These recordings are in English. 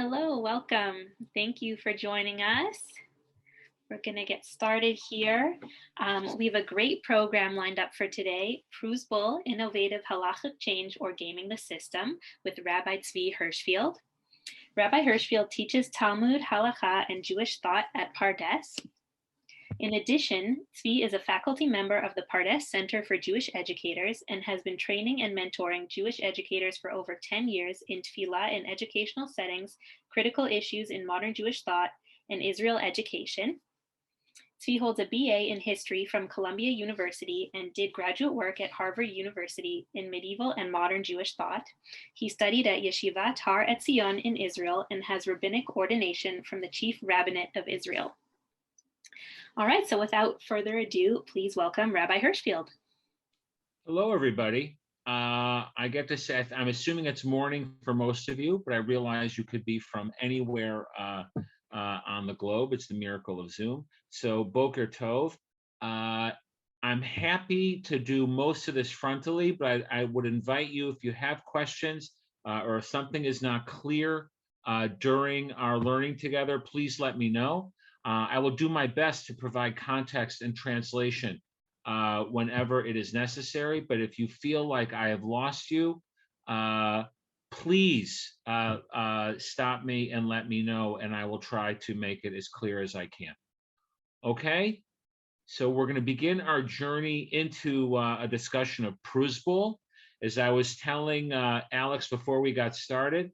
Hello, welcome. Thank you for joining us. We're going to get started here. We have a great program lined up for today, Prozbul, Innovative Halachic Change or Gaming the System with Rabbi Zvi Hirschfield. Rabbi Hirschfield teaches Talmud, Halakha and Jewish Thought at Pardes. In addition, Zvi is a faculty member of the Pardes Center for Jewish Educators and has been training and mentoring Jewish educators for over 10 years in Tefilah in educational settings, critical issues in modern Jewish thought, and Israel education. Zvi holds a BA in history from Columbia University and did graduate work at Harvard University in medieval and modern Jewish thought. He studied at Yeshivat Or Tzion in Israel and has rabbinic ordination from the chief rabbinate of Israel. All right, so without further ado, please welcome Rabbi Hirschfield. Hello, everybody. I get to say, I'm assuming it's morning for most of you, but I realize you could be from anywhere on the globe. It's the miracle of Zoom. So Boker Tov. I'm happy to do most of this frontally, but I would invite you, if you have questions or if something is not clear during our learning together, please let me know. I will do my best to provide context and translation whenever it is necessary. But if you feel like I have lost you, please stop me and let me know, and I will try to make it as clear as I can. Okay? So we're going to begin our journey into a discussion of Prozbul. As I was telling Alex before we got started,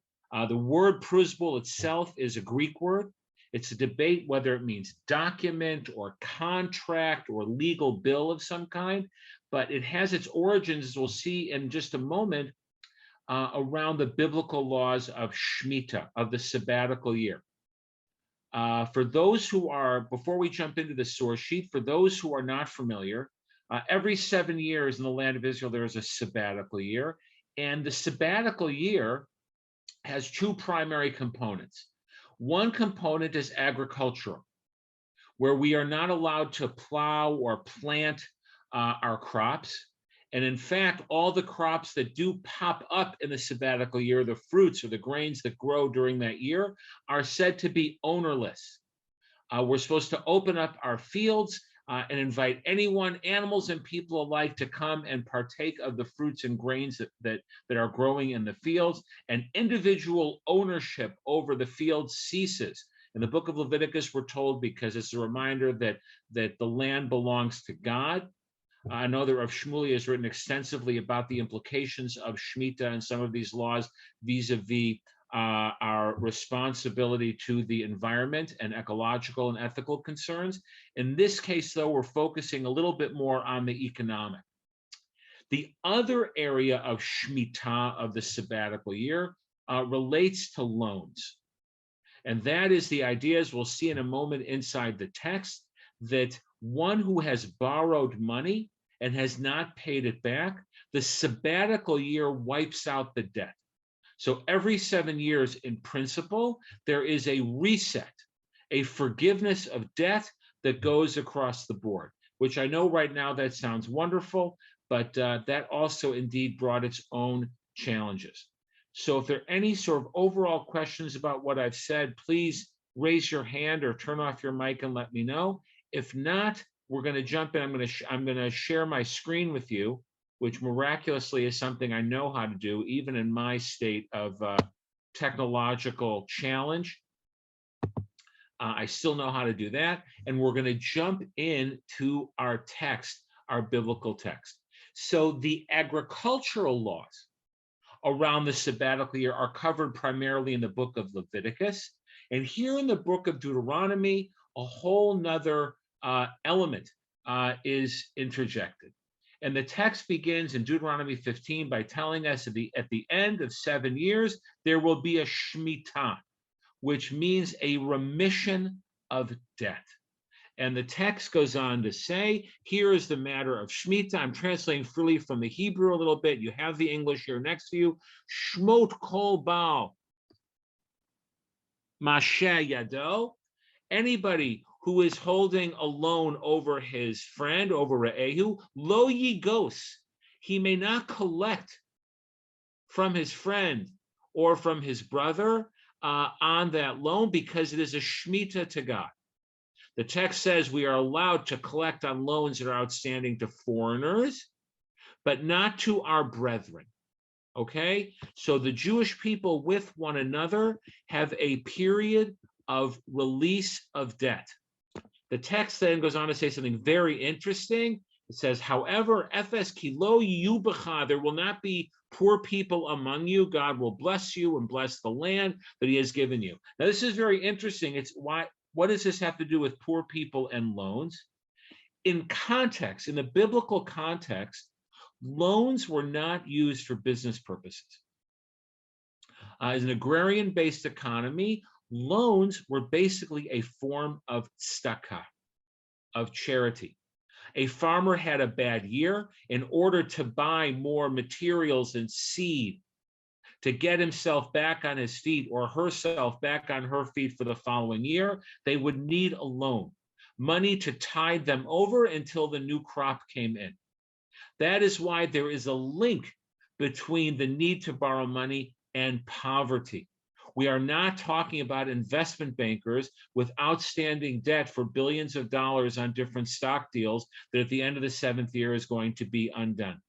the word Prozbul itself is a Greek word. It's a debate whether it means document or contract or legal bill of some kind, but it has its origins, as we'll see in just a moment, around the biblical laws of Shmitah, of the sabbatical year. For those who are, before we jump into the source sheet, for those who are not familiar, every 7 years in the land of Israel, there is a sabbatical year, and the sabbatical year has two primary components. One component is agricultural, where we are not allowed to plow or plant our crops. And in fact, all the crops that do pop up in the sabbatical year, the fruits or the grains that grow during that year, are said to be ownerless. We're supposed to open up our fields and invite anyone, animals and people alike, to come and partake of the fruits and grains that are growing in the fields. And individual ownership over the field ceases. In the book of Leviticus, we're told, because it's a reminder that the land belongs to God. I know that Rav Shmuel has written extensively about the implications of Shmitah and some of these laws vis-a-vis our responsibility to the environment and ecological and ethical concerns. In this case, though, we're focusing a little bit more on the economic. The other area of Shmitah, of the sabbatical year, relates to loans. And that is the idea, as we'll see in a moment inside the text, that one who has borrowed money and has not paid it back, the sabbatical year wipes out the debt. So every 7 years, in principle, there is a reset, a forgiveness of debt that goes across the board, which I know right now that sounds wonderful, but that also indeed brought its own challenges. So if there are any sort of overall questions about what I've said, please raise your hand or turn off your mic and let me know. If not, we're going to jump in. I'm going to share my screen with you, which miraculously is something I know how to do, even in my state of technological challenge. I still know how to do that. And we're going to jump into our text, our biblical text. So the agricultural laws around the sabbatical year are covered primarily in the book of Leviticus. And here in the book of Deuteronomy, a whole nother element is interjected. And the text begins in Deuteronomy 15 by telling us at the end of 7 years, there will be a Shmitah, which means a remission of debt. And the text goes on to say, here is the matter of Shmitah. I'm translating freely from the Hebrew a little bit. You have the English here next to you. Shmot kol baal mashe yado. Anybody who is holding a loan over his friend, over Re'ehu, lo yigos, he may not collect from his friend or from his brother on that loan because it is a Shmitah to God. The text says we are allowed to collect on loans that are outstanding to foreigners, but not to our brethren. Okay? So the Jewish people with one another have a period of release of debt. The text then goes on to say something very interesting. It says, however, Efes kilo yubacha, there will not be poor people among you. God will bless you and bless the land that he has given you. Now, this is very interesting. It's why, what does this have to do with poor people and loans? In context, in the biblical context, loans were not used for business purposes. As an agrarian-based economy, loans were basically a form of tzedakah, of charity. A farmer had a bad year. In order to buy more materials and seed to get himself back on his feet or herself back on her feet for the following year, they would need a loan, money to tide them over until the new crop came in. That is why there is a link between the need to borrow money and poverty. We are not talking about investment bankers with outstanding debt for billions of dollars on different stock deals that at the end of the 7th year is going to be undone.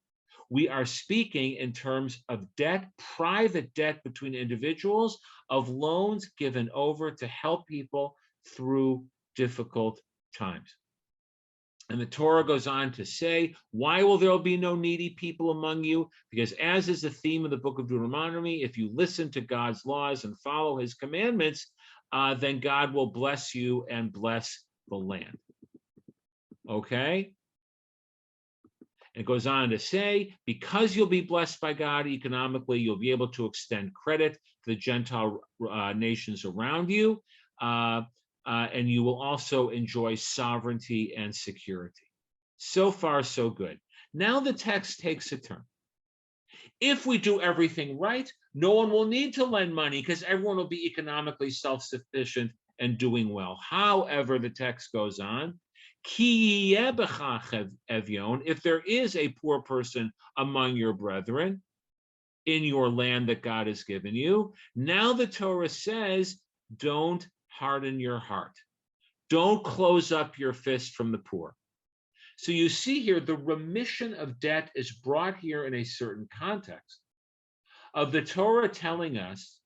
We are speaking in terms of debt, private debt between individuals, of loans given over to help people through difficult times. And the Torah goes on to say, why will there be no needy people among you? Because as is the theme of the book of Deuteronomy, if you listen to God's laws and follow his commandments, then God will bless you and bless the land. Okay? It goes on to say, because you'll be blessed by God economically, you'll be able to extend credit to the Gentile nations around you. And you will also enjoy sovereignty and security. So far, so good. Now the text takes a turn. If we do everything right, no one will need to lend money because everyone will be economically self-sufficient and doing well. However, the text goes on, if there is a poor person among your brethren in your land that God has given you, now the Torah says, don't harden your heart. Don't close up your fist from the poor. So you see here, the remission of debt is brought here in a certain context of the Torah telling us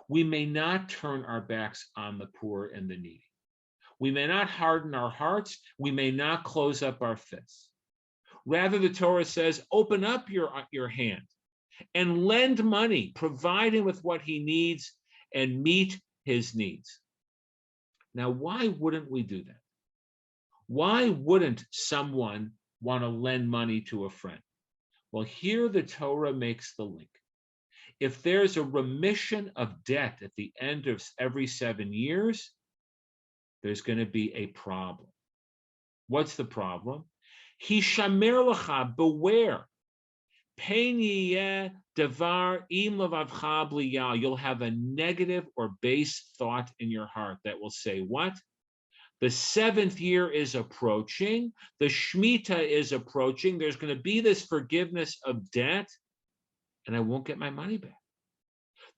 we may not turn our backs on the poor and the needy. We may not harden our hearts. We may not close up our fists. Rather, the Torah says, open up your hand and lend money, provide him with what he needs and meet his needs. Now, why wouldn't we do that? Why wouldn't someone want to lend money to a friend? Well, here the Torah makes the link. If there's a remission of debt at the end of every 7 years, there's going to be a problem. What's the problem? Hishamer lecha, beware. Pein yeh devar im levavcha bli yal. You'll have a negative or base thought in your heart that will say, what? The 7th year is approaching. The Shmitah is approaching. There's going to be this forgiveness of debt, and I won't get my money back.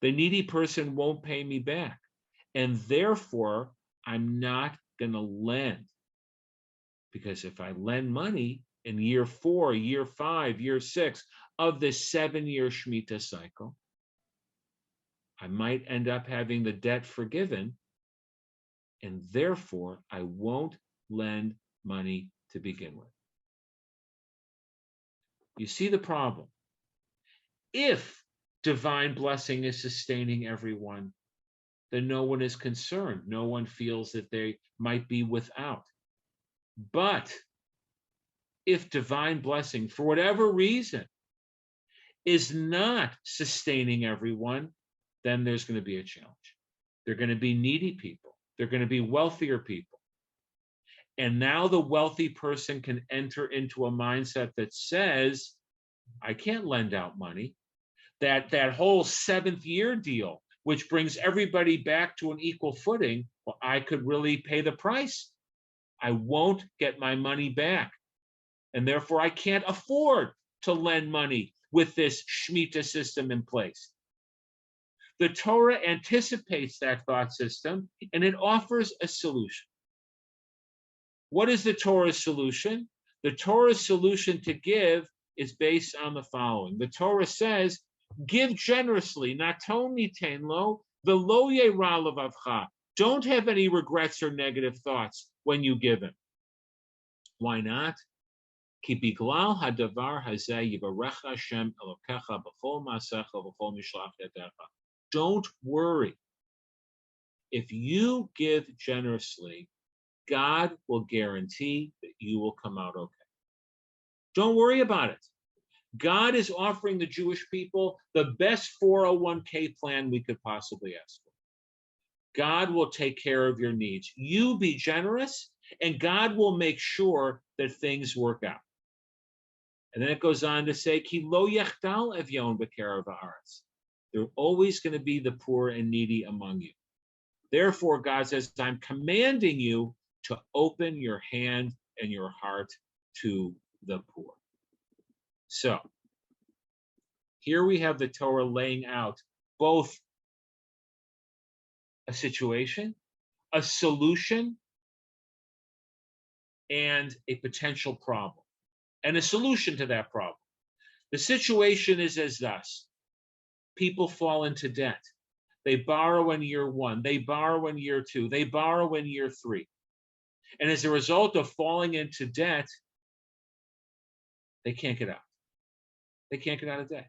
The needy person won't pay me back. And therefore, I'm not going to lend. Because if I lend money in year 4, year 5, year 6 of this 7-year Shmitah cycle, I might end up having the debt forgiven, and therefore I won't lend money to begin with. You see the problem. If divine blessing is sustaining everyone, then no one is concerned. No one feels that they might be without. But if divine blessing, for whatever reason, is not sustaining everyone, then there's going to be a challenge. There are going to be needy people. There are going to be wealthier people. And now the wealthy person can enter into a mindset that says, I can't lend out money. That whole 7th year deal, which brings everybody back to an equal footing, well, I could really pay the price. I won't get my money back. And therefore, I can't afford to lend money with this Shmitah system in place. The Torah anticipates that thought system and it offers a solution. What is the Torah's solution? The Torah's solution to give is based on the following. The Torah says, give generously, naton niten lo, v'lo ye'ra levavcha. Don't have any regrets or negative thoughts when you give him. Why not? Ki biglal hadavar hazeh yivarecha Hashem elokecha b'chol maasecha v'chol mishlach yadecha. Don't worry. If you give generously, God will guarantee that you will come out okay. Don't worry about it. God is offering the Jewish people the best 401k plan we could possibly ask for. God will take care of your needs. You be generous, and God will make sure that things work out. And then it goes on to say, Ki lo yechdal evyon b'kerav haaretz. There are always going to be the poor and needy among you. Therefore, God says, I'm commanding you to open your hand and your heart to the poor. So, here we have the Torah laying out both a situation, a solution, and a potential problem, and a solution to that problem. The situation is as thus. People fall into debt. They borrow in year 1. They borrow in year 2. They borrow in year 3. And as a result of falling into debt, they can't get out. They can't get out of debt.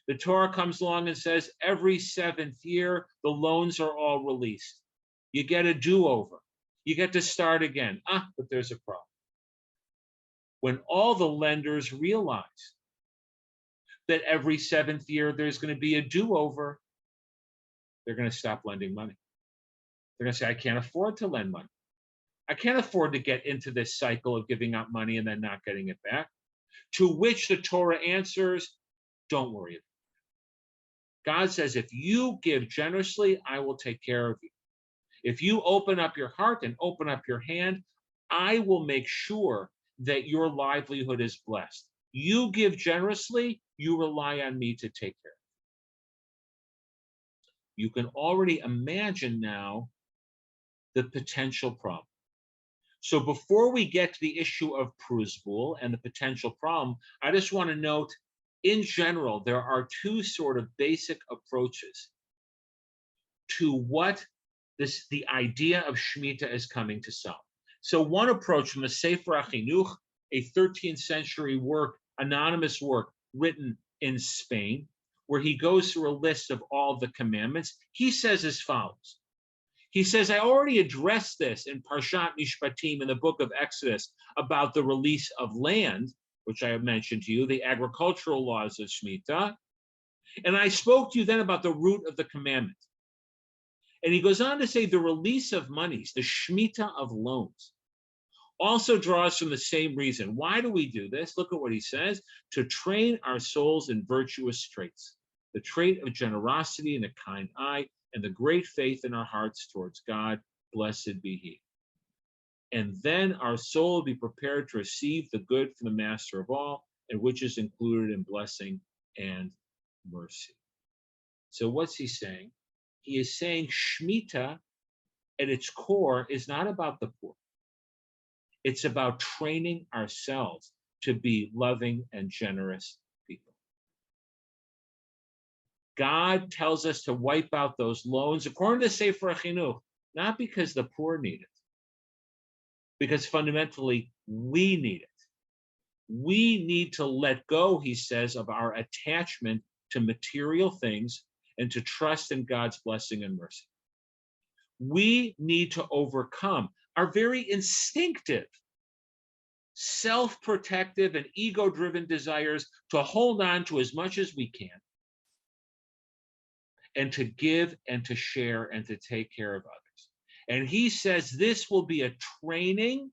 The Torah comes along and says every 7th year, the loans are all released. You get a do-over. You get to start again. But there's a problem. When all the lenders realize that every 7th year there's going to be a do-over, they're going to stop lending money. They're going to say, I can't afford to lend money. I can't afford to get into this cycle of giving out money and then not getting it back. To which the Torah answers, don't worry about it. God says, if you give generously, I will take care of you. If you open up your heart and open up your hand, I will make sure that your livelihood is blessed. You give generously, you rely on me to take care of you. You can already imagine now the potential problem. So before we get to the issue of Prozbul and the potential problem, I just want to note, in general, there are 2 sort of basic approaches to what the idea of Shmitah is coming to solve. So one approach from the Sefer HaChinuch, a 13th century work, anonymous work written in Spain, where he goes through a list of all the commandments, he says as follows. He says, I already addressed this in Parshat Mishpatim in the book of Exodus about the release of land, which I have mentioned to you, the agricultural laws of Shmitah. And I spoke to you then about the root of the commandment. And he goes on to say the release of monies, the Shmitah of loans, also draws from the same reason. Why do we do this? Look at what he says. To train our souls in virtuous traits, the trait of generosity and a kind eye, and the great faith in our hearts towards God, blessed be he. And then our soul will be prepared to receive the good from the master of all, and which is included in blessing and mercy. So what's he saying? He is saying Shmitah at its core is not about the poor. It's about training ourselves to be loving and generous people. God tells us to wipe out those loans, according to Sefer HaChinuch, not because the poor need it, because fundamentally we need it. We need to let go, he says, of our attachment to material things and to trust in God's blessing and mercy. We need to overcome our very instinctive, self-protective and ego-driven desires to hold on to as much as we can and to give and to share and to take care of others. And he says this will be a training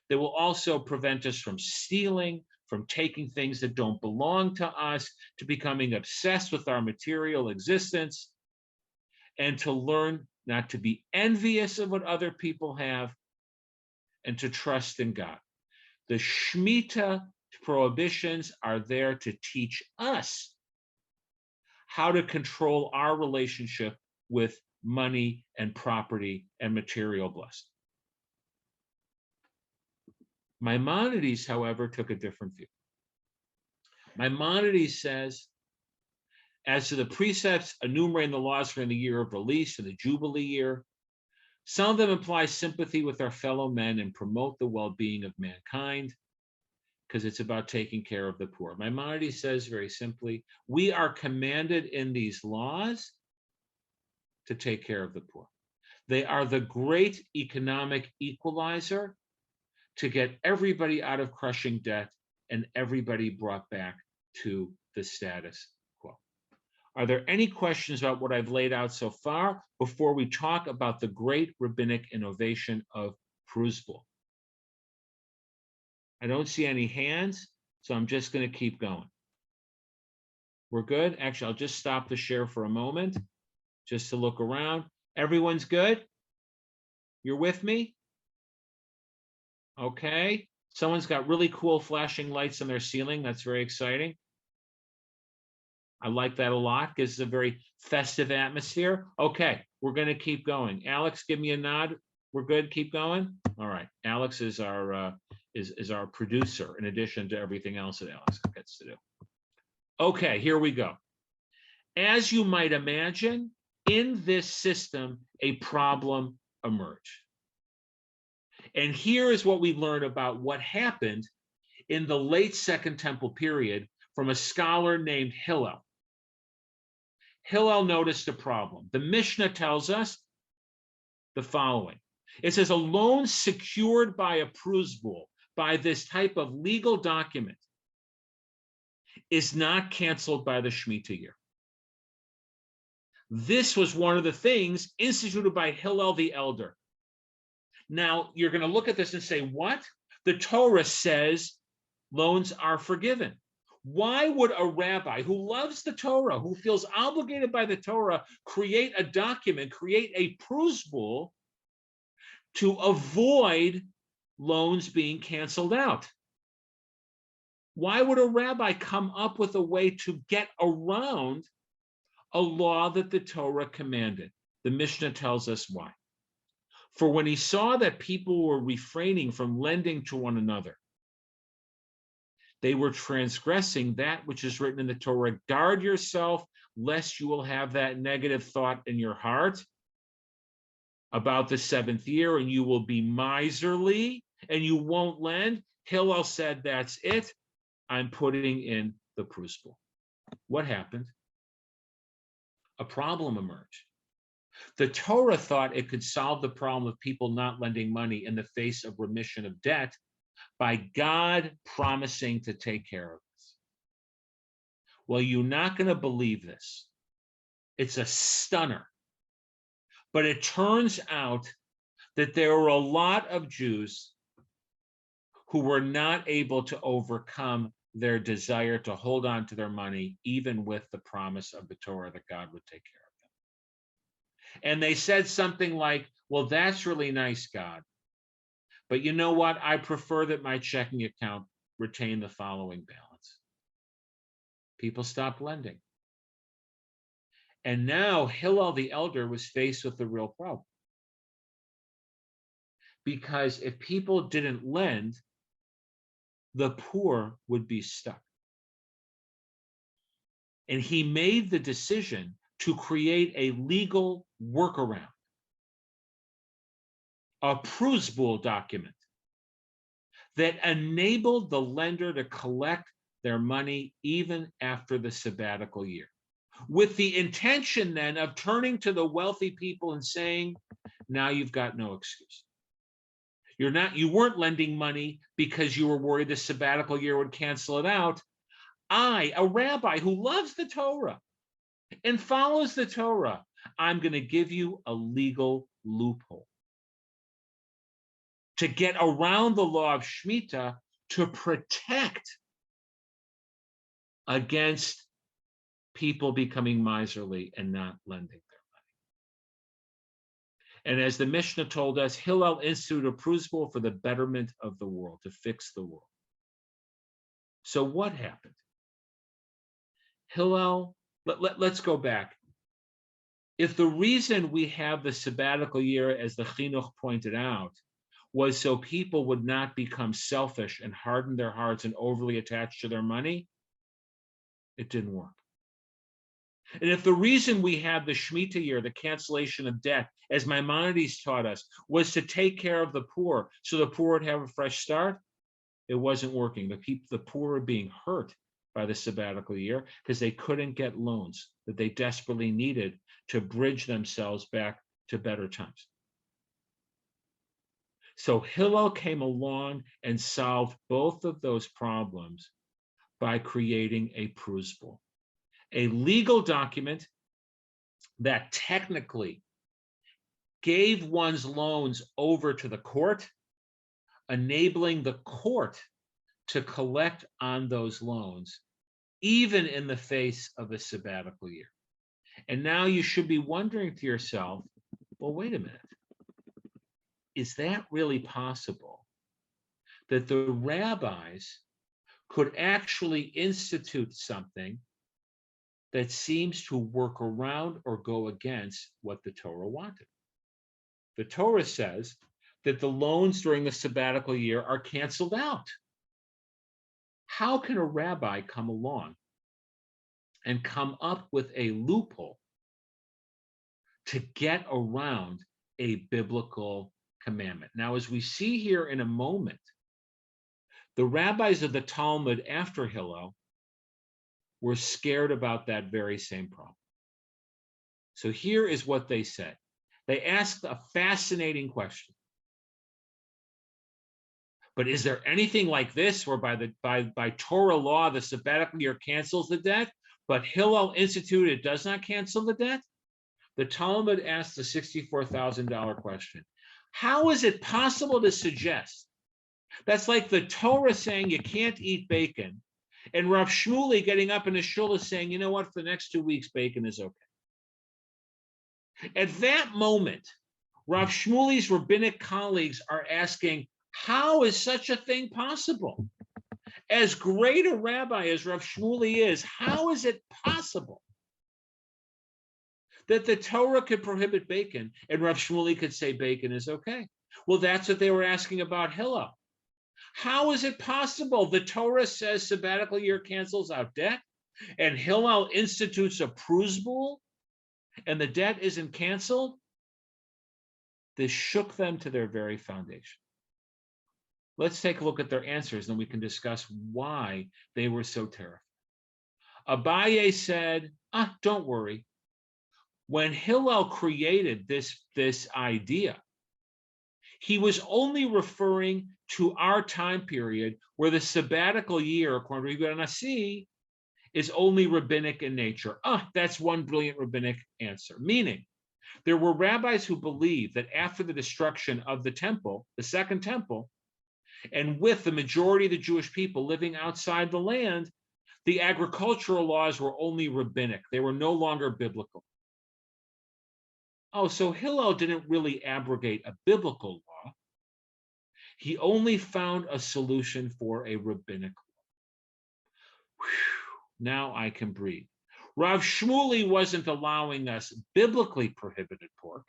that will also prevent us from stealing, from taking things that don't belong to us, to becoming obsessed with our material existence, and to learn not to be envious of what other people have, and to trust in God. The Shmitah prohibitions are there to teach us how to control our relationship with money and property and material blessing. Maimonides, however, took a different view. Maimonides says, as to the precepts enumerating the laws for the year of release and the Jubilee year, some of them imply sympathy with our fellow men and promote the well-being of mankind, because it's about taking care of the poor. Maimonides says very simply, we are commanded in these laws to take care of the poor. They are the great economic equalizer to get everybody out of crushing debt and everybody brought back to the status quo. Are there any questions about what I've laid out so far before we talk about the great rabbinic innovation of Prozbul? I don't see any hands, so I'm just going to keep going. We're good? Actually, I'll just stop the share for a moment just to look around. Everyone's good? You're with me? Okay. Someone's got really cool flashing lights on their ceiling. That's very exciting. I like that a lot. Gives a very festive atmosphere. Okay, we're going to keep going. Alex, give me a nod. We're good. Keep going. All right. Alex is our producer, in addition to everything else that Alex gets to do. Okay, here we go. As you might imagine, in this system, a problem emerged. And here is what we learn about what happened in the late Second Temple period from a scholar named Hillel. Hillel noticed a problem. The Mishnah tells us the following. It says a loan secured by a Prozbul, by this type of legal document, is not canceled by the Shmitah year. This was one of the things instituted by Hillel the elder. Now, you're going to look at this and say, what? The Torah says loans are forgiven. Why would a rabbi who loves the Torah, who feels obligated by the Torah, create a document, create a Prozbul to avoid loans being canceled out? Why would a rabbi come up with a way to get around a law that the Torah commanded? The Mishnah tells us why. For when he saw that people were refraining from lending to one another, they were transgressing that which is written in the Torah. Guard yourself, lest you will have that negative thought in your heart about the seventh year, and you will be miserly, and you won't lend. Hillel said, that's it. I'm putting in the Prozbul. What happened? A problem emerged. The Torah thought it could solve the problem of people not lending money in the face of remission of debt by God promising to take care of this. Well, you're not going to believe this. It's a stunner. But it turns out that there were a lot of Jews who were not able to overcome their desire to hold on to their money, even with the promise of the Torah that God would take care of them. And they said something like, well, that's really nice, God. But you know what? I prefer that my checking account retain the following balance. People stopped lending. And now Hillel the elder was faced with the real problem. Because if people didn't lend, the poor would be stuck. And he made the decision to create a legal workaround, a Prozbul document that enabled the lender to collect their money even after the sabbatical year, with the intention then of turning to the wealthy people and saying, now you've got no excuse. You weren't lending money because you were worried the sabbatical year would cancel it out. I, a rabbi who loves the Torah and follows the Torah, I'm going to give you a legal loophole to get around the law of Shmitah to protect against people becoming miserly and not lending their money. And as the Mishnah told us, Hillel instituted a Prozbul for the betterment of the world, to fix the world. So what happened? Hillel Let's go back. If the reason we have the sabbatical year, as the Chinuch pointed out, was so people would not become selfish and harden their hearts and overly attached to their money, it didn't work. And if the reason we had the Shmitah year, the cancellation of debt, as Maimonides taught us, was to take care of the poor so the poor would have a fresh start, it wasn't working. The poor were being hurt by the sabbatical year because they couldn't get loans that they desperately needed to bridge themselves back to better times. So Hillel came along and solved both of those problems by creating a Prozbul, a legal document that technically gave one's loans over to the court, enabling the court to collect on those loans, even in the face of a sabbatical year. And now you should be wondering to yourself, well, wait a minute. Is that really possible that the rabbis could actually institute something that seems to work around or go against what the Torah wanted? The Torah says that the loans during the sabbatical year are canceled out. How can a rabbi come along and come up with a loophole to get around a biblical commandment? Now, as we see here in a moment, the rabbis of the Talmud after Hillel were scared about that very same problem. So here is what they said. They asked a fascinating question. But is there anything like this where by Torah law, the sabbatical year cancels the debt, but Hillel instituted does not cancel the debt? The Talmud asked the $64,000 question. How is it possible to suggest that's like the Torah saying you can't eat bacon, and Rav Shmuley getting up in his shul saying, you know what, for the next 2 weeks, bacon is okay. At that moment, Rav Shmuley's rabbinic colleagues are asking, how is such a thing possible? As great a rabbi as Rav Shmuley is, how is it possible that the Torah could prohibit bacon and Rav Shmuley could say bacon is okay? Well, that's what they were asking about Hillel. How is it possible the Torah says sabbatical year cancels out debt and Hillel institutes a Prozbul and the debt isn't canceled? This shook them to their very foundation. Let's take a look at their answers, and we can discuss why they were so terrified. Abaye said, don't worry. When Hillel created this idea, he was only referring to our time period where the sabbatical year, according to Rabbi Nasi, is only rabbinic in nature. That's one brilliant rabbinic answer. Meaning, there were rabbis who believed that after the destruction of the temple, the second temple, and with the majority of the Jewish people living outside the land, the agricultural laws were only rabbinic. They were no longer biblical. So Hillel didn't really abrogate a biblical law. He only found a solution for a rabbinic law. Now I can breathe. Rav Shmuley wasn't allowing us biblically prohibited pork.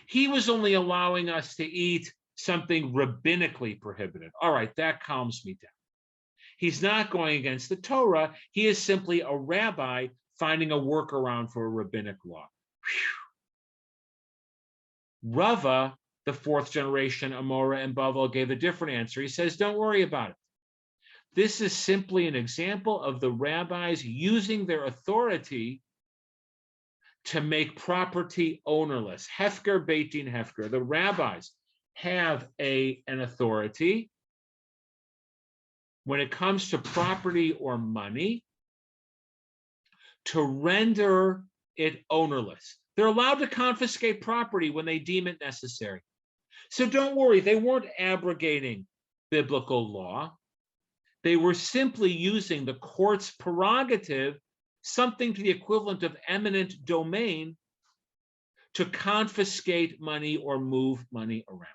He was only allowing us to eat something rabbinically prohibited. All right, that calms me down. He's not going against the Torah. He is simply a rabbi finding a workaround for a rabbinic law. Rava, the fourth generation Amora and Bavel, gave a different answer. He says, don't worry about it. This is simply an example of the rabbis using their authority to make property ownerless. Hefker Beit Din Hefker. The rabbis have an authority when it comes to property or money to render it ownerless. They're allowed to confiscate property when they deem it necessary. So don't worry, they weren't abrogating biblical law. They were simply using the court's prerogative, something to the equivalent of eminent domain, to confiscate money or move money around.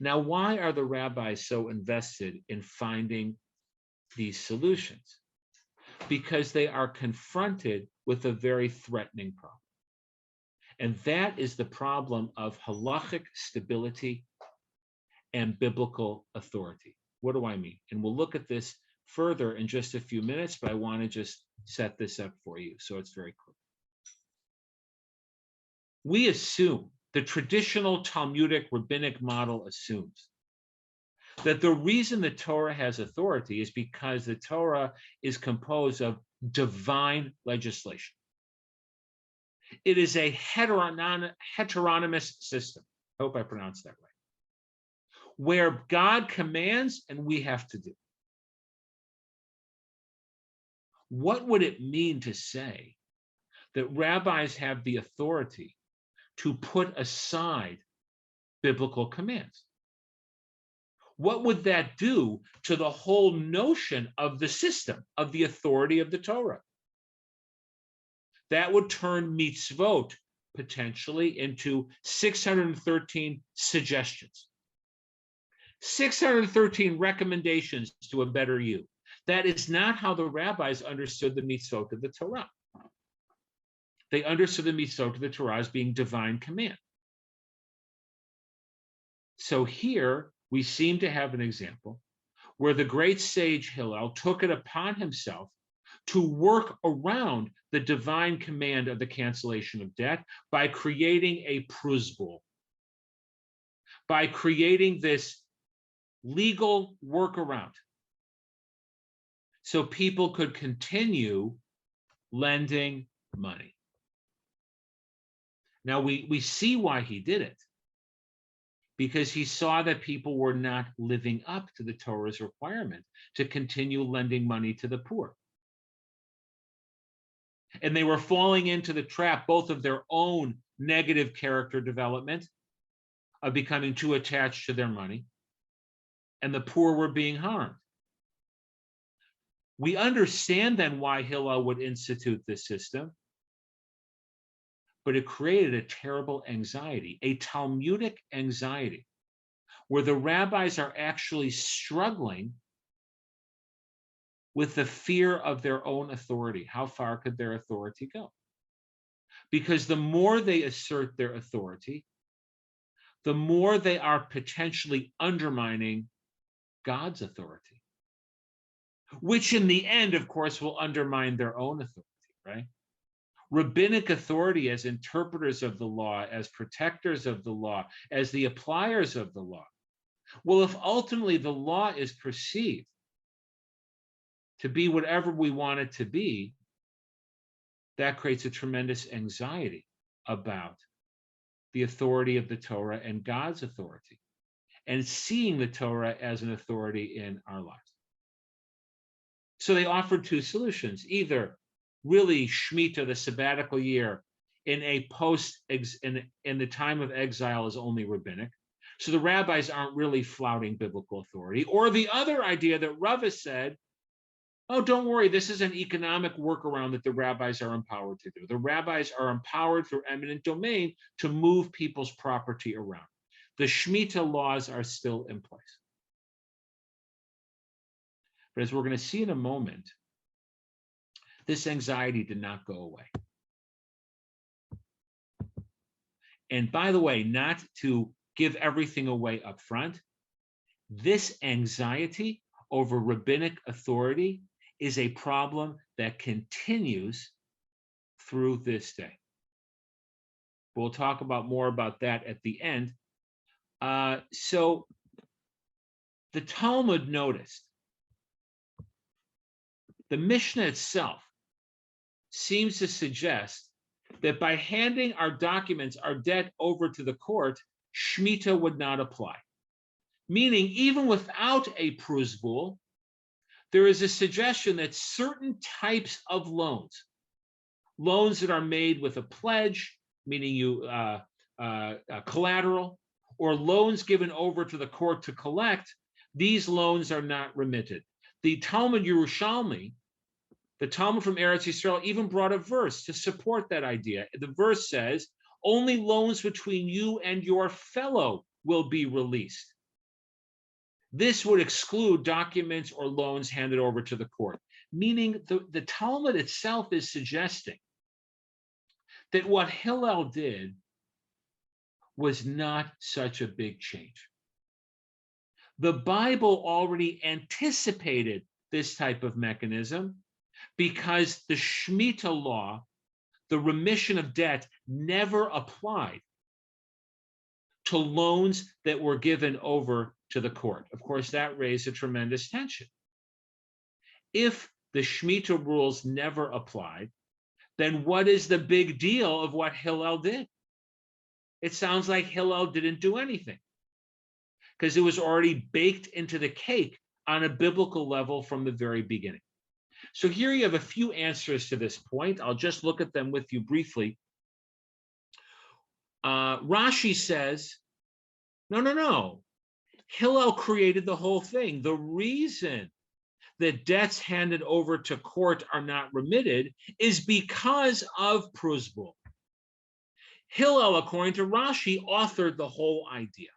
Now, why are the rabbis so invested in finding these solutions? because they are confronted with a very threatening problem. And that is the problem of halachic stability and biblical authority. What do I mean? And we'll look at this further in just a few minutes, but I want to just set this up for you so it's very clear. We assume, the traditional Talmudic rabbinic model assumes, that the reason the Torah has authority is because the Torah is composed of divine legislation. It is a heteronymous system. I hope I pronounced that right. Where God commands and we have to do. What would it mean to say that rabbis have the authority to put aside biblical commands? What would that do to the whole notion of the system, of the authority of the Torah? That would turn mitzvot potentially into 613 suggestions, 613 recommendations to a better you. That is not how the rabbis understood the mitzvot of the Torah. They understood the mitzvot of the Torah as being divine command. So here we seem to have an example where the great sage Hillel took it upon himself to work around the divine command of the cancellation of debt by creating a Prozbul, by creating this legal workaround so people could continue lending money. Now we see why he did it, because he saw that people were not living up to the Torah's requirement to continue lending money to the poor. And they were falling into the trap both of their own negative character development, of becoming too attached to their money, and the poor were being harmed. We understand then why Hillel would institute this system, but it created a terrible anxiety, a Talmudic anxiety, where the rabbis are actually struggling with the fear of their own authority. How far could their authority go? Because the more they assert their authority, the more they are potentially undermining God's authority, which in the end, of course, will undermine their own authority, right? Rabbinic authority as interpreters of the law, as protectors of the law, as the appliers of the law. Well, if ultimately the law is perceived to be whatever we want it to be, that creates a tremendous anxiety about the authority of the Torah and God's authority, and seeing the Torah as an authority in our lives. So they offered two solutions: either really Shmitah, the sabbatical year, in the time of exile is only rabbinic, so the rabbis aren't really flouting biblical authority, or the other idea that Rava said, oh, don't worry, this is an economic workaround that the rabbis are empowered to do. The rabbis are empowered through eminent domain to move people's property around. The Shmitah laws are still in place. But as we're going to see in a moment, this anxiety did not go away. And by the way, not to give everything away up front, this anxiety over rabbinic authority is a problem that continues through this day. We'll talk about more about that at the end. So the Talmud noticed, the Mishnah itself seems to suggest that by handing our documents, our debt over to the court, Shmitah would not apply. Meaning, even without a Prozbul, there is a suggestion that certain types of loans that are made with a pledge, meaning collateral, or loans given over to the court to collect, these loans are not remitted. The Talmud Yerushalmi, the Talmud from Eretz Yisrael, even brought a verse to support that idea. The verse says, only loans between you and your fellow will be released. This would exclude documents or loans handed over to the court. meaning the Talmud itself is suggesting that what Hillel did was not such a big change. The Bible already anticipated this type of mechanism because the Shmitah law, the remission of debt, never applied to loans that were given over to the court. Of course, that raised a tremendous tension. If the Shmitah rules never applied, then what is the big deal of what Hillel did? It sounds like Hillel didn't do anything because it was already baked into the cake on a biblical level from the very beginning. So here you have a few answers to this point. I'll just look at them with you briefly. Rashi says, no. Hillel created the whole thing. The reason that debts handed over to court are not remitted is because of Prozbul. Hillel, according to Rashi, authored the whole idea.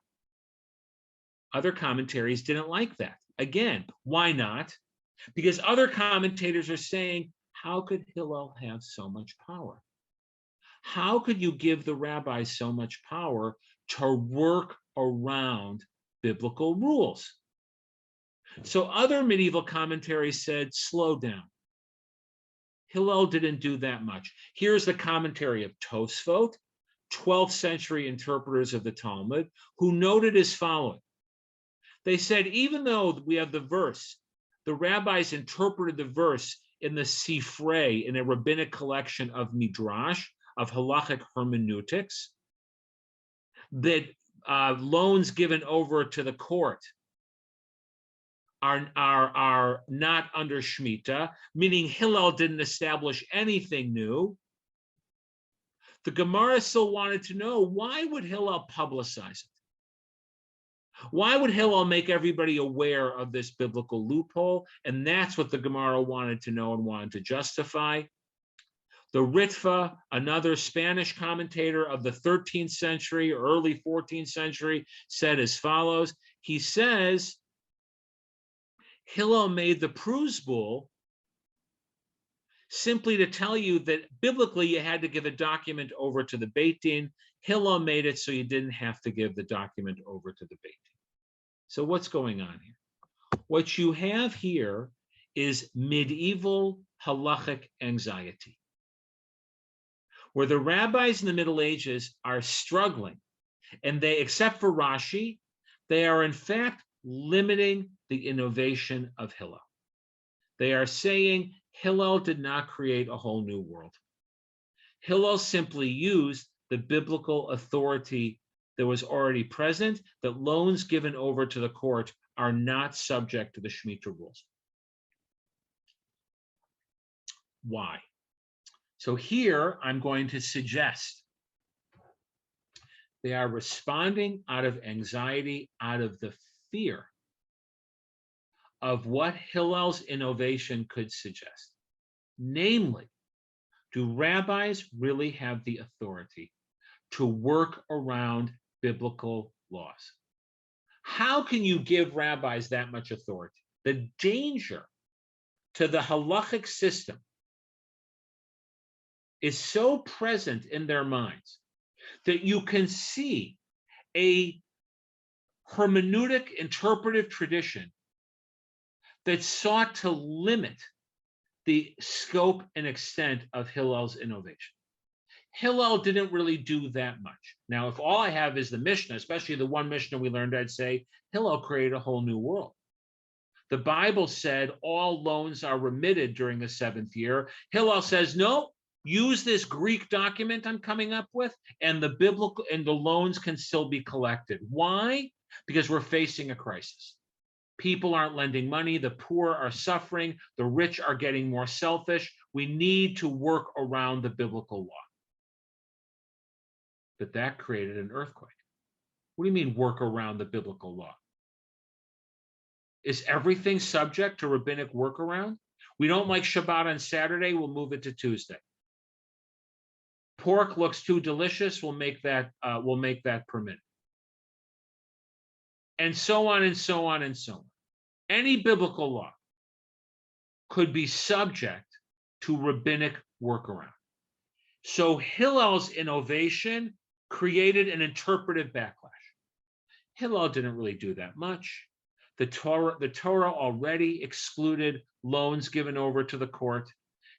Other commentaries didn't like that. Again, why not? Because other commentators are saying, how could Hillel have so much power? How could you give the rabbis so much power to work around biblical rules? So other medieval commentaries said, slow down. Hillel didn't do that much. Here's the commentary of Tosfot, 12th century interpreters of the Talmud, who noted as following. They said, even though we have the verse, the rabbis interpreted the verse in the Sifrei, in a rabbinic collection of midrash, of halachic hermeneutics, that loans given over to the court are not under Shmitah, meaning Hillel didn't establish anything new. The Gemara still wanted to know, why would Hillel publicize it? Why would Hillel make everybody aware of this biblical loophole? And that's what the Gemara wanted to know and wanted to justify. The Ritva, another Spanish commentator of the 13th century, early 14th century, said as follows. He says, Hillel made the Prozbul simply to tell you that biblically you had to give a document over to the Beit Din. Hillel made it so you didn't have to give the document over to the Beit Din. So what's going on here? What you have here is medieval halachic anxiety, where the rabbis in the Middle Ages are struggling, and they, except for Rashi, they are in fact limiting the innovation of Hillel. They are saying Hillel did not create a whole new world. Hillel simply used the biblical authority that was already present, that loans given over to the court are not subject to the Shmitah rules. Why? So here I'm going to suggest they are responding out of anxiety, out of the fear of what Hillel's innovation could suggest. Namely, do rabbis really have the authority to work around biblical laws? How can you give rabbis that much authority? The danger to the halachic system is so present in their minds that you can see a hermeneutic interpretive tradition that sought to limit the scope and extent of Hillel's innovation. Hillel didn't really do that much. Now, if all I have is the Mishnah, especially the one Mishnah we learned, I'd say Hillel created a whole new world. The Bible said all loans are remitted during the 7th year. Hillel says, no, use this Greek document I'm coming up with, and the biblical and the loans can still be collected. Why? Because we're facing a crisis. People aren't lending money. The poor are suffering. The rich are getting more selfish. We need to work around the biblical law. But that created an earthquake. What do you mean work around the biblical law? Is everything subject to rabbinic workaround? We don't like Shabbat on Saturday, we'll move it to Tuesday. Pork looks too delicious, we'll make that permitted. And so on and so on and so on. Any biblical law could be subject to rabbinic workaround. So Hillel's innovation created an interpretive backlash. Hillel didn't really do that much. The Torah already excluded loans given over to the court.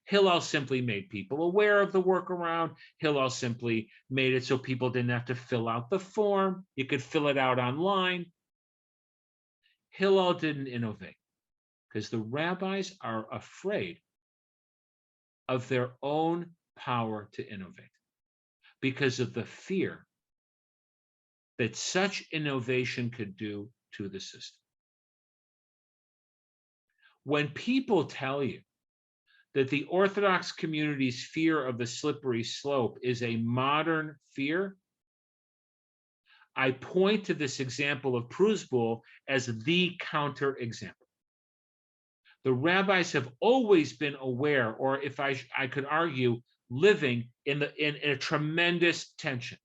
Hillel simply made people aware of the workaround. Hillel simply made it so people didn't have to fill out the form. You could fill it out online. Hillel didn't innovate because the rabbis are afraid of their own power to innovate because of the fear that such innovation could do to the system. When people tell you that the Orthodox community's fear of the slippery slope is a modern fear, I point to this example of Prozbul as the counterexample. The rabbis have always been aware, or if I could argue, living in a tremendous tension.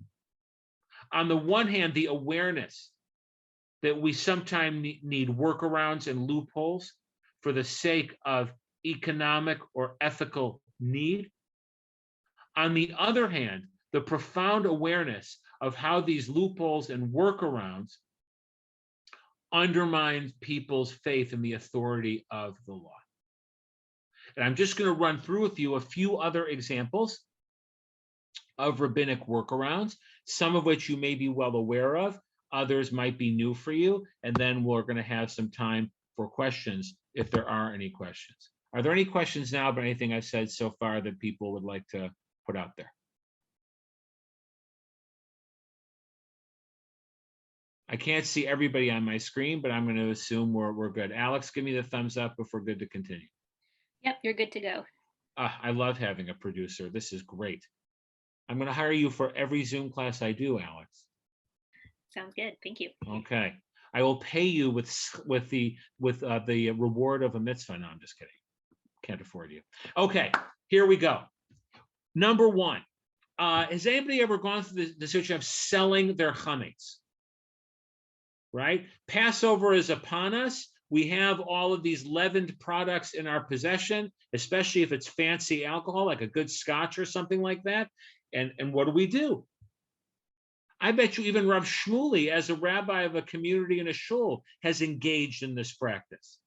On the one hand, the awareness that we sometimes need workarounds and loopholes for the sake of economic or ethical need. On the other hand, the profound awareness of how these loopholes and workarounds undermine people's faith in the authority of the law. And I'm just going to run through with you a few other examples of rabbinic workarounds, some of which you may be well aware of, others might be new for you, and then we're going to have some time for questions if there are any questions. Are there any questions now about anything I've said so far that people would like to put out there? I can't see everybody on my screen, but I'm going to assume we're good. Alex, give me the thumbs up if we're good to continue. Yep, you're good to go. I love having a producer. This is great. I'm going to hire you for every Zoom class I do, Alex. Sounds good. Thank you. Okay. I will pay you with the reward of a mitzvah. No, I'm just kidding. Can't afford you. Okay, here we go. Number one, has anybody ever gone through the situation of selling their chametz? Right? Passover is upon us. We have all of these leavened products in our possession, especially if it's fancy alcohol, like a good scotch or something like that. And what do? I bet you even Rav Shmuley, as a rabbi of a community in a shul, has engaged in this practice.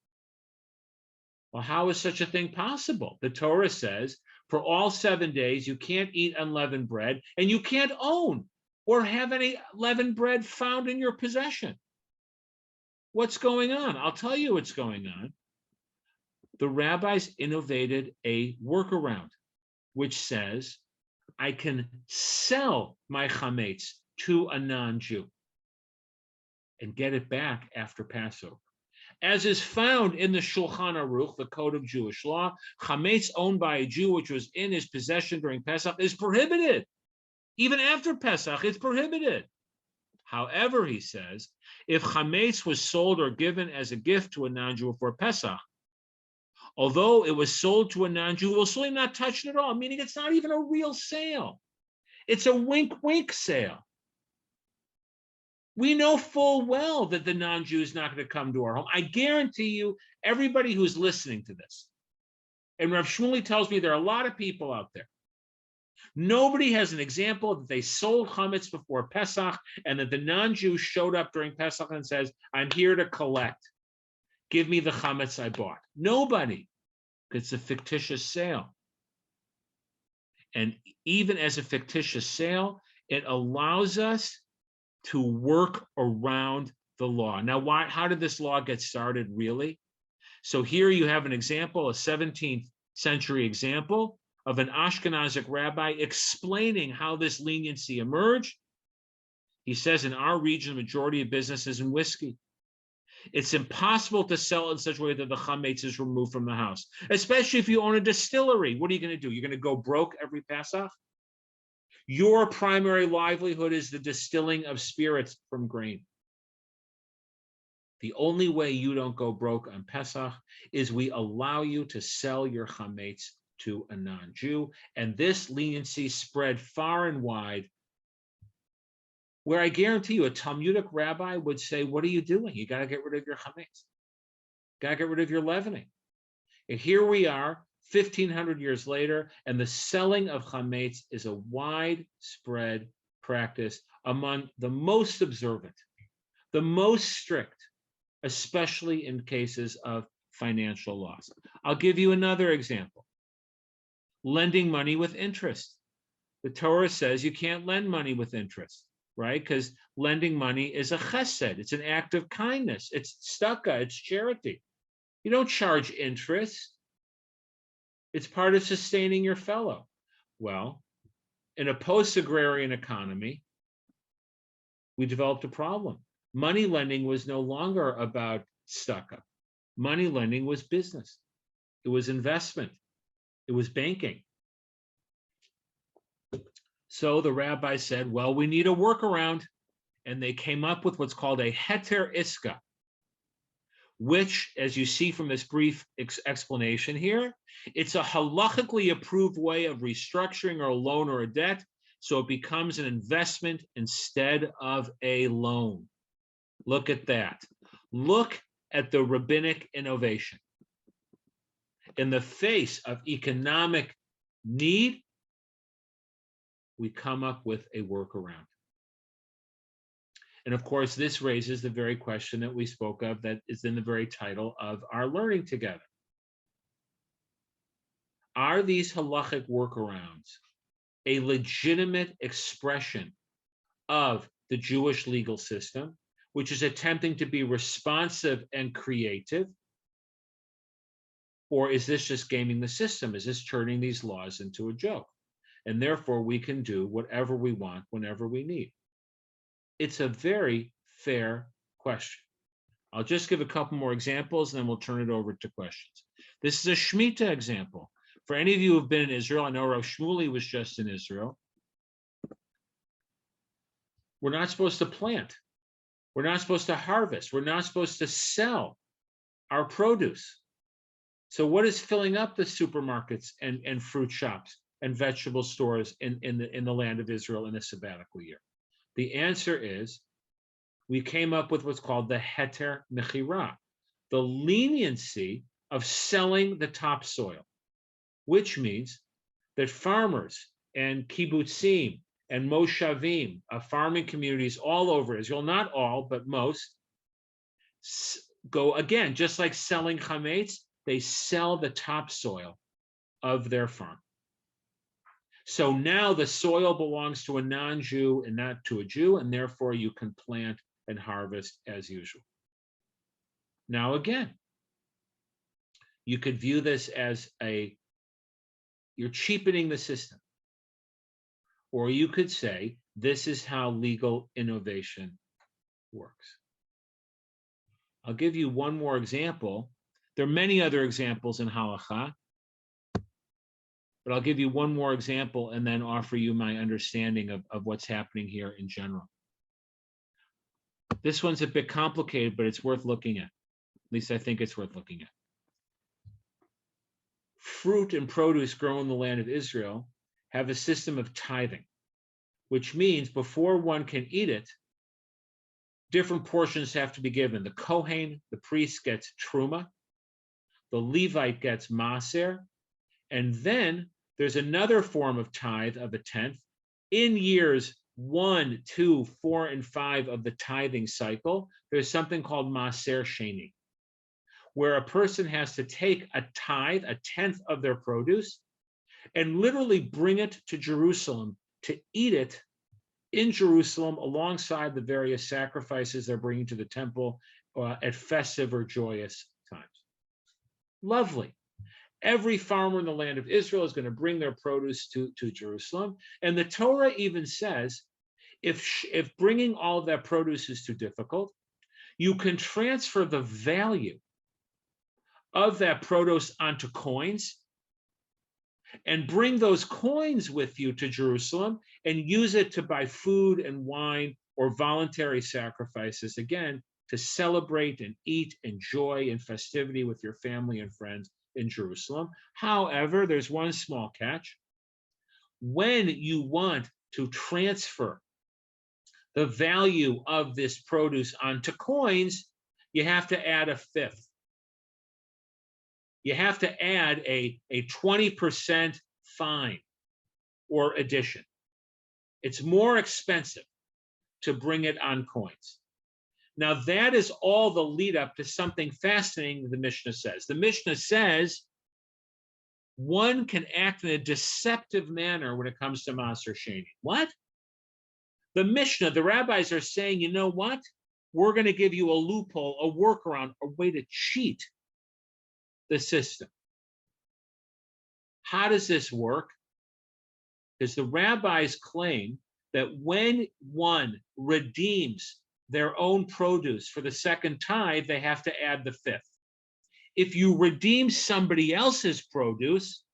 Well, how is such a thing possible? The Torah says, for all 7 days, you can't eat unleavened bread, and you can't own or have any leavened bread found in your possession. What's going on? I'll tell you what's going on. The rabbis innovated a workaround, which says, I can sell my chametz to a non-Jew and get it back after Passover. As is found in the Shulchan Aruch, the Code of Jewish Law, chametz owned by a Jew, which was in his possession during Pesach, is prohibited. Even after Pesach, it's prohibited. However, he says, if chametz was sold or given as a gift to a non-Jew for Pesach, although it was sold to a non-Jew, we'll certainly not touch it at all, meaning it's not even a real sale. It's a wink-wink sale. We know full well that the non-Jew is not going to come to our home. I guarantee you, everybody who's listening to this, and Rav Shmuley tells me there are a lot of people out there, nobody has an example that they sold chametz before Pesach and that the non-Jew showed up during Pesach and says, I'm here to collect. Give me the chametz I bought. Nobody. It's a fictitious sale. And even as a fictitious sale, it allows us to work around the law. Now, how did this law get started, really? So here you have an example, a 17th century example of an Ashkenazic rabbi explaining how this leniency emerged. He says, in our region, the majority of business is in whiskey. It's impossible to sell in such a way that the chametz is removed from the house, especially if you own a distillery. What are you going to do? You're going to go broke every Pesach? Your primary livelihood is the distilling of spirits from grain. The only way you don't go broke on Pesach is we allow you to sell your chametz to a non-Jew. And this leniency spread far and wide, where I guarantee you a Talmudic rabbi would say, what are you doing? You got to get rid of your chametz. Got to get rid of your leavening. And here we are, 1,500 years later, and the selling of chametz is a widespread practice among the most observant, the most strict, especially in cases of financial loss. I'll give you another example. Lending money with interest. The Torah says you can't lend money with interest, right? Because lending money is a chesed. It's an act of kindness. It's tzedakah. It's charity. You don't charge interest. It's part of sustaining your fellow. Well, in a post-agrarian economy, we developed a problem. Money lending was no longer about tzedakah. Money lending was business. It was investment. It was banking. So the rabbi said, well, we need a workaround. And they came up with what's called a heter iska, which, as you see from this brief explanation here, it's a halachically approved way of restructuring or a loan or a debt, so it becomes an investment instead of a loan. Look at that. Look at the rabbinic innovation. In the face of economic need, we come up with a workaround. And of course, this raises the very question that we spoke of that is in the very title of our learning together. Are these halachic workarounds a legitimate expression of the Jewish legal system, which is attempting to be responsive and creative? Or is this just gaming the system? Is this turning these laws into a joke? And therefore, we can do whatever we want whenever we need. It's a very fair question. I'll just give a couple more examples, and then we'll turn it over to questions. This is a Shmitah example. For any of you who have been in Israel, I know Rav Shmuley was just in Israel. We're not supposed to plant. We're not supposed to harvest. We're not supposed to sell our produce. So what is filling up the supermarkets and fruit shops and vegetable stores in the land of Israel in the sabbatical year? The answer is we came up with what's called the heter mechira, the leniency of selling the topsoil, which means that farmers and kibbutzim and moshavim, farming communities all over Israel, not all, but most, go again, just like selling chametz, they sell the topsoil of their farm. So now the soil belongs to a non-Jew and not to a Jew, and therefore you can plant and harvest as usual. Now again, you could view this as you're cheapening the system. Or you could say, this is how legal innovation works. I'll give you one more example. There are many other examples in Halakha, but I'll give you one more example and then offer you my understanding of what's happening here in general. This one's a bit complicated, but it's worth looking at. At least I think it's worth looking at. Fruit and produce grown in the land of Israel have a system of tithing, which means before one can eat it, different portions have to be given. The Kohen, the priest, gets truma. The Levite gets maser. And then there's another form of tithe of a tenth. In years 1, 2, 4, and 5 of the tithing cycle, there's something called maser sheni, where a person has to take a tithe, a tenth of their produce, and literally bring it to Jerusalem to eat it in Jerusalem alongside the various sacrifices they're bringing to the temple at festive or joyous times. Lovely. Every farmer in the land of Israel is going to bring their produce to Jerusalem. And the Torah even says, if bringing all of that produce is too difficult, you can transfer the value of that produce onto coins and bring those coins with you to Jerusalem and use it to buy food and wine or voluntary sacrifices, again, to celebrate and eat, enjoy, and festivity with your family and friends in Jerusalem. However, there's one small catch. When you want to transfer the value of this produce onto coins, you have to add a fifth. you have to add a 20% fine or addition. It's more expensive to bring it on coins. Now, that is all the lead up to something fascinating the Mishnah says. The Mishnah says one can act in a deceptive manner when it comes to Maser Sheni. What? The Mishnah, the rabbis are saying, you know what? We're going to give you a loophole, a workaround, a way to cheat the system. How does this work? Because the rabbis claim that when one redeems their own produce for the second tithe, they have to add the fifth. If you redeem somebody else's produce,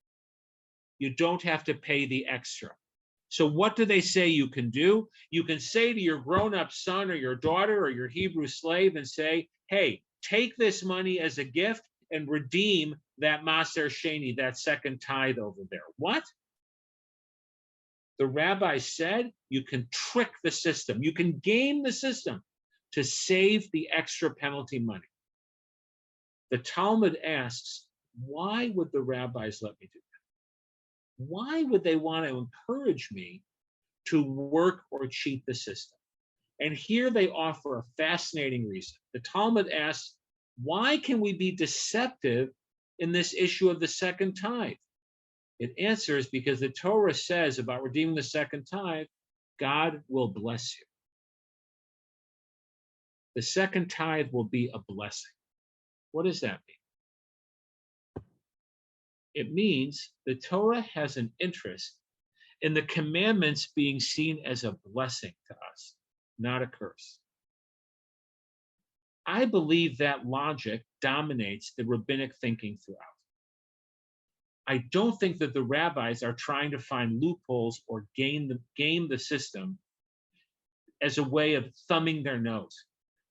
you don't have to pay the extra. So what do they say you can do? You can say to your grown-up son or your daughter or your Hebrew slave and say, hey, take this money as a gift and redeem that Maser Sheni, that second tithe over there. What? The rabbi said you can trick the system. You can game the system to save the extra penalty money. The Talmud asks, why would the rabbis let me do that? Why would they want to encourage me to work or cheat the system? And here they offer a fascinating reason. The Talmud asks, why can we be deceptive in this issue of the second tithe? It answers because the Torah says about redeeming the second tithe, God will bless you. The second tithe will be a blessing. What does that mean? It means the Torah has an interest in the commandments being seen as a blessing to us, not a curse. I believe that logic dominates the rabbinic thinking throughout. I don't think that the rabbis are trying to find loopholes or game the system as a way of thumbing their nose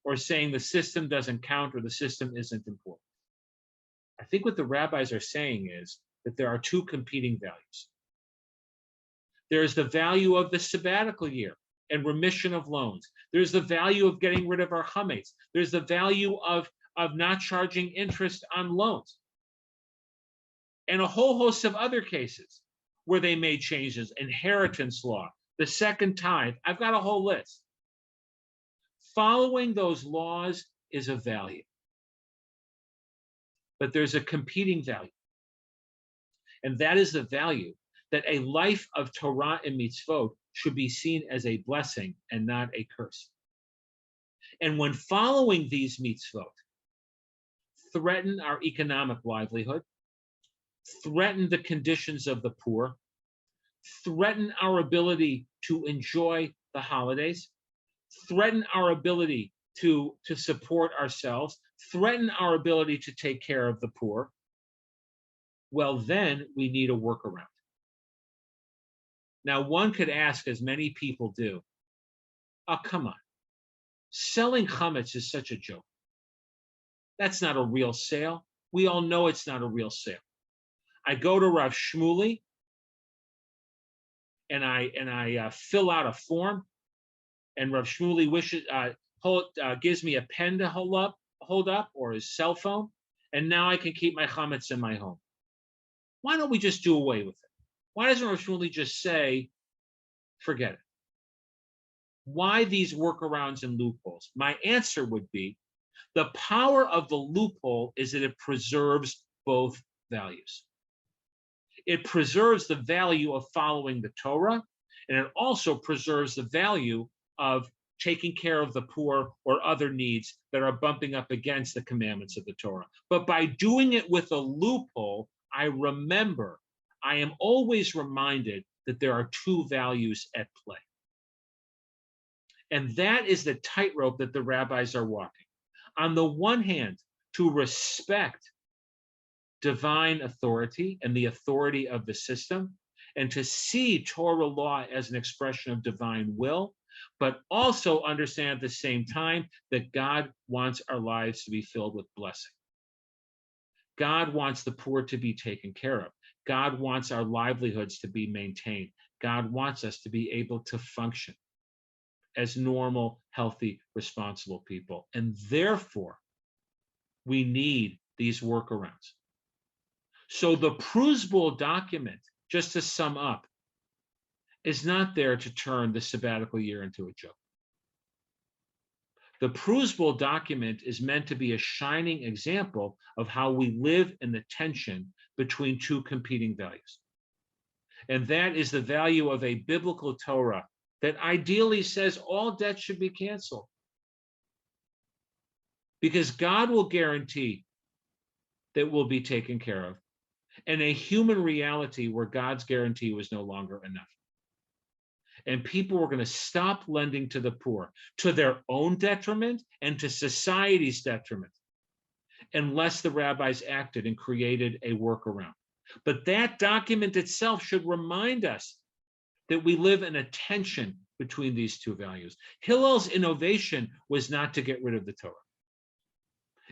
or saying the system doesn't count or the system isn't important. I think what the rabbis are saying is that there are two competing values. There is the value of the sabbatical year and remission of loans. There's the value of getting rid of our chametz. There's the value of not charging interest on loans. And a whole host of other cases where they made changes, inheritance law, the second tithe. I've got a whole list. Following those laws is a value. But there's a competing value. And that is the value that a life of Torah and mitzvot should be seen as a blessing and not a curse. And when following these mitzvot threaten our economic livelihood, threaten the conditions of the poor, threaten our ability to enjoy the holidays, threaten our ability to support ourselves, threaten our ability to take care of the poor, well, then we need a workaround. Now, one could ask, as many people do, oh, come on. Selling chametz is such a joke. That's not a real sale. We all know it's not a real sale. I go to Rav Shmuley and I fill out a form, and Rav Shmuley gives me a pen to hold up or his cell phone, and now I can keep my chametz in my home. Why don't we just do away with it? Why doesn't Rav Shmuley just say, forget it? Why these workarounds and loopholes? My answer would be, the power of the loophole is that it preserves both values. It preserves the value of following the Torah, and it also preserves the value of taking care of the poor or other needs that are bumping up against the commandments of the Torah. But by doing it with a loophole, I am always reminded that there are two values at play. And that is the tightrope that the rabbis are walking. On the one hand, to respect divine authority and the authority of the system, and to see Torah law as an expression of divine will, but also understand at the same time that God wants our lives to be filled with blessing. God wants the poor to be taken care of. God wants our livelihoods to be maintained. God wants us to be able to function as normal, healthy, responsible people. And therefore, we need these workarounds. So the Prozbul document, just to sum up, is not there to turn the sabbatical year into a joke. The Prozbul document is meant to be a shining example of how we live in the tension between two competing values. And that is the value of a biblical Torah that ideally says all debts should be canceled. Because God will guarantee that we'll be taken care of, and a human reality where God's guarantee was no longer enough. And people were going to stop lending to the poor to their own detriment and to society's detriment, unless the rabbis acted and created a workaround. But that document itself should remind us that we live in a tension between these two values. Hillel's innovation was not to get rid of the Torah.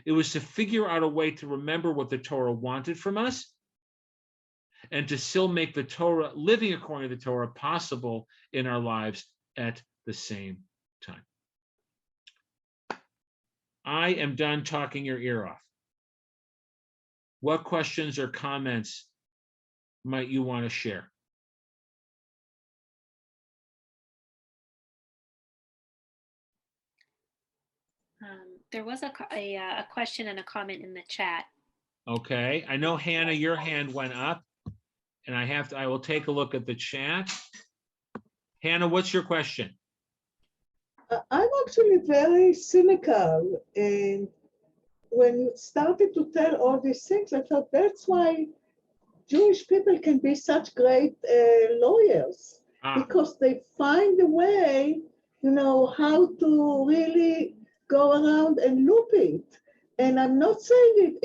It was to figure out a way to remember what the Torah wanted from us and to still make the Torah, living according to the Torah, possible in our lives at the same time. I am done talking your ear off. What questions or comments might you want to share? There was a question and a comment in the chat. Okay, I know Hannah, your hand went up, and I will take a look at the chat. Hannah, what's your question? I'm actually very cynical, and when you started to tell all these things, I thought that's why Jewish people can be such great lawyers, because they find a way, how to really go around and loop it. And I'm not saying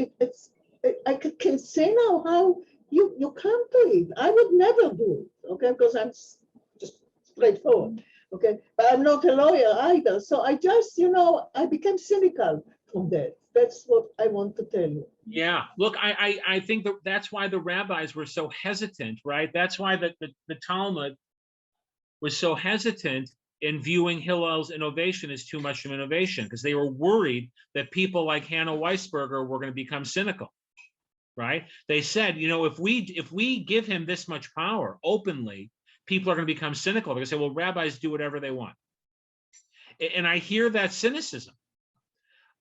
I can say now how you come to it. I would never do it, okay, because I'm just straightforward, okay? But I'm not a lawyer either. So I just, I became cynical from that. That's what I want to tell you. Yeah, look, I think that's why the rabbis were so hesitant, right? That's why the Talmud was so hesitant in viewing Hillel's innovation as too much of innovation, because they were worried that people like Hannah Weisberger were going to become cynical, right? They said, if we give him this much power openly, people are going to become cynical. They're going to say, well, rabbis do whatever they want. And I hear that cynicism.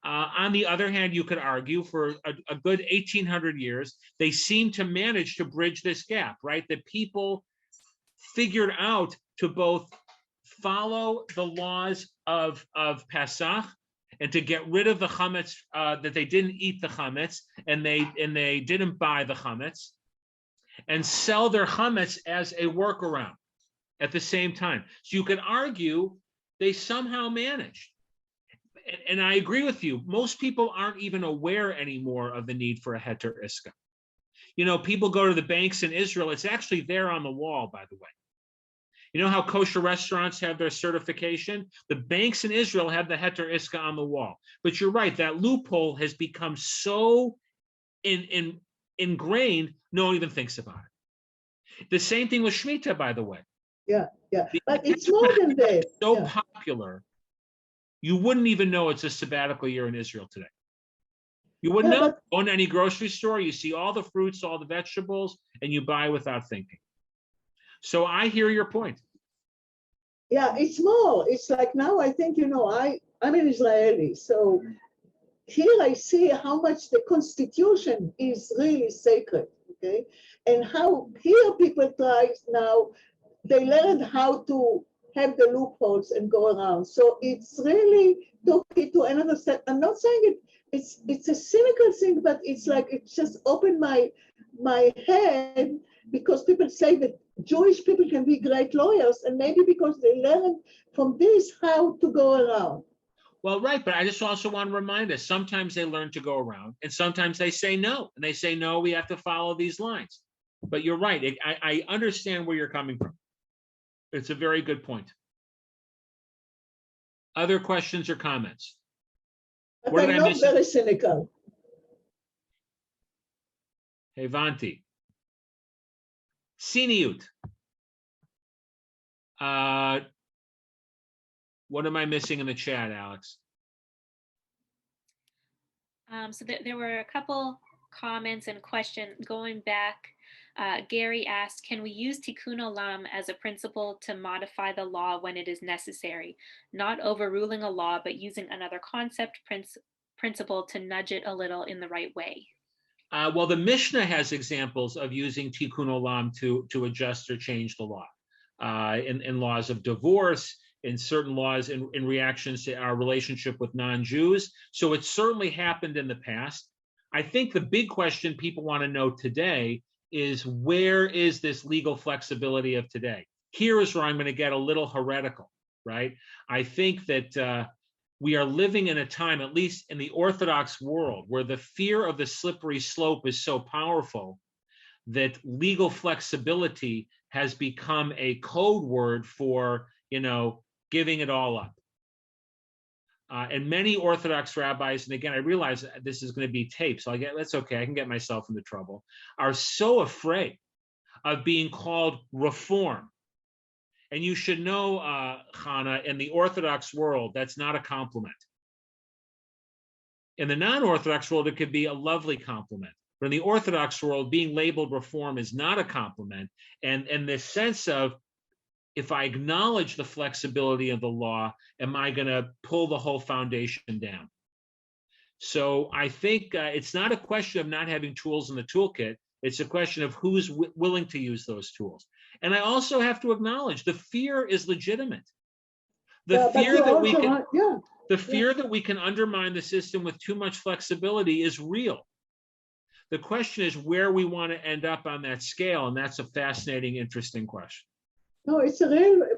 On the other hand, you could argue for a good 1,800 years, they seem to manage to bridge this gap, right? That people figured out to both follow the laws of Pesach and to get rid of the chametz, that they didn't eat the chametz and they didn't buy the chametz, and sell their chametz as a workaround at the same time. So you could argue they somehow managed. And I agree with you. Most people aren't even aware anymore of the need for a heter iska. People go to the banks in Israel. It's actually there on the wall, by the way. You know how kosher restaurants have their certification? The banks in Israel have the heter iska on the wall. But you're right, that loophole has become so ingrained, no one even thinks about it. The same thing with Shmitah, by the way. Yeah. But it's more than that. So popular, you wouldn't even know it's a sabbatical year in Israel today. You wouldn't know. Go in any grocery store, you see all the fruits, all the vegetables, and you buy without thinking. So I hear your point. Yeah, it's more. It's like now I think, I'm an Israeli. So here I see how much the Constitution is really sacred, okay? And how here people try now, they learned how to have the loopholes and go around. So it's really took it to another step. I'm not saying it's a cynical thing, but it's like it just opened my head, because people say that Jewish people can be great lawyers, and maybe because they learned from this how to go around. Well, right, but I just also want to remind us, sometimes they learn to go around, and sometimes they say no, and they say, no, we have to follow these lines. But you're right, I understand where you're coming from. It's a very good point. Other questions or comments? But I'm not very cynical. Hevanti. Siniut. What am I missing in the chat, Alex? So there were a couple comments and question going back. Gary asked, can we use tikkun olam as a principle to modify the law when it is necessary? Not overruling a law, but using another concept, principle to nudge it a little in the right way. Well, the Mishnah has examples of using tikkun olam to adjust or change the law. In laws of divorce, in certain laws in reactions to our relationship with non-Jews. So it certainly happened in the past. I think the big question people want to know today is, where is this legal flexibility of today? Here is where I'm going to get a little heretical, right? I think that we are living in a time, at least in the Orthodox world, where the fear of the slippery slope is so powerful that legal flexibility has become a code word for, giving it all up. And many Orthodox rabbis, and again, I realize this is going to be taped, so that's okay, I can get myself into trouble, are so afraid of being called reform. And you should know, Chana, in the Orthodox world, that's not a compliment. In the non-Orthodox world, it could be a lovely compliment. But in the Orthodox world, being labeled reform is not a compliment. And the sense of, if I acknowledge the flexibility of the law, am I going to pull the whole foundation down? So I think it's not a question of not having tools in the toolkit. It's a question of who's willing to use those tools. And I also have to acknowledge the fear is legitimate. The fear that we can undermine the system with too much flexibility is real. The question is where we want to end up on that scale, and that's a fascinating, interesting question. No, it's a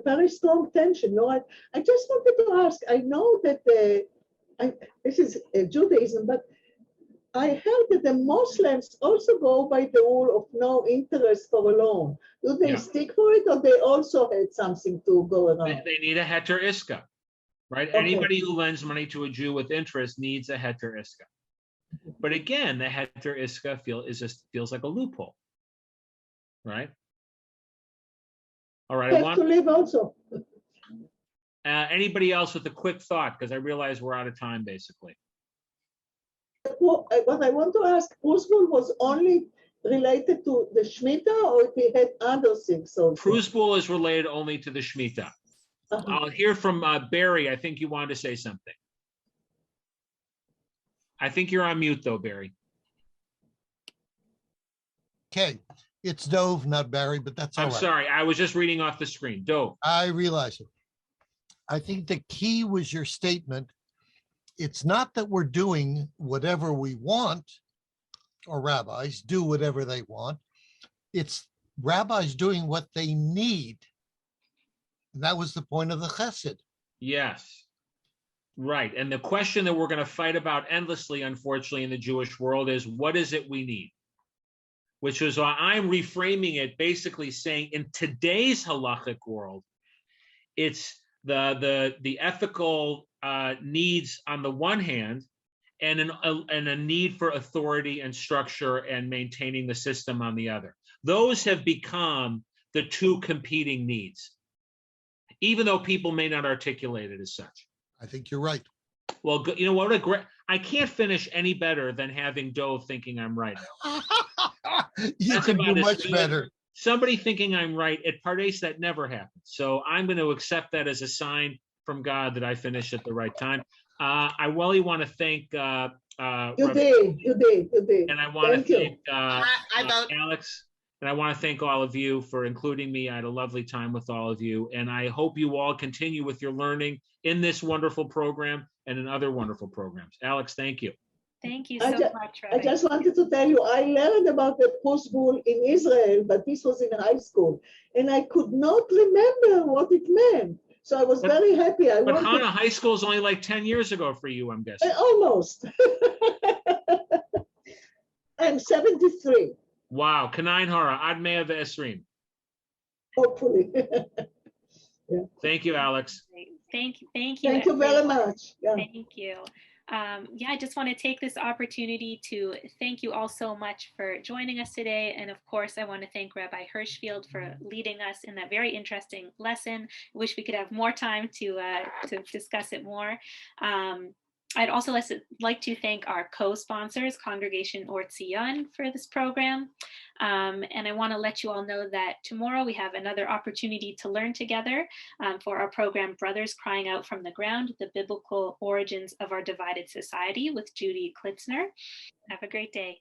very strong tension. No, I just wanted to ask, I know that this is Judaism, but I heard that the Muslims also go by the rule of no interest for a loan. Do they stick for it, or they also had something to go around? They need a heter iska, right? Okay. Anybody who lends money to a Jew with interest needs a heter iska. But again, the heter iska feels like a loophole, right? All right. I want to live also. Anybody else with a quick thought? Because I realize we're out of time, basically. What I want to ask, Prozbul was only related to the Shmitah, or he had other things also? Prozbul is related only to the Shmitah. I'll hear from Barry. I think you wanted to say something. I think you're on mute, though, Barry. Okay. It's Dove, not Barry, but that's all right. I'm sorry. I was just reading off the screen. Dove. I realize it. I think the key was your statement. It's not that we're doing whatever we want, or rabbis do whatever they want. It's rabbis doing what they need. And that was the point of the chesed. Yes. Right. And the question that we're going to fight about endlessly, unfortunately, in the Jewish world is, what is it we need? Which is why I'm reframing it, basically saying in today's halachic world, it's the ethical needs on the one hand, and a need for authority and structure and maintaining the system on the other. Those have become the two competing needs, even though people may not articulate it as such. I think you're right. Well, you know what? I can't finish any better than having Dove thinking I'm right. You can do much better. Somebody thinking I'm right at Pardes, that never happens. So I'm going to accept that as a sign from God that I finished at the right time. I really want to thank you did. And I want to thank Alex. And I want to thank all of you for including me. I had a lovely time with all of you. And I hope you all continue with your learning in this wonderful program and in other wonderful programs. Alex, thank you. Thank you so much, Rabbi. I just wanted to tell you, I learned about the Prozbul in Israel, but this was in high school. And I could not remember what it meant. So I was very happy. But Hannah, high school is only like 10 years ago for you, I'm guessing. Almost. I'm 73. Wow. Kanayin Hara, Ad Mea Ve'esrim. Hopefully. Yeah. Thank you, Alex. Thank you. Thank you very much. Yeah. Thank you. I just want to take this opportunity to thank you all so much for joining us today. And of course, I want to thank Rabbi Hirschfield for leading us in that very interesting lesson. I wish we could have more time to discuss it more. I I'd also like to thank our co-sponsors, Congregation Or Tzion, for this program. And I want to let you all know that tomorrow we have another opportunity to learn together for our program, Brothers Crying Out from the Ground, the Biblical Origins of Our Divided Society with Judy Klitzner. Have a great day.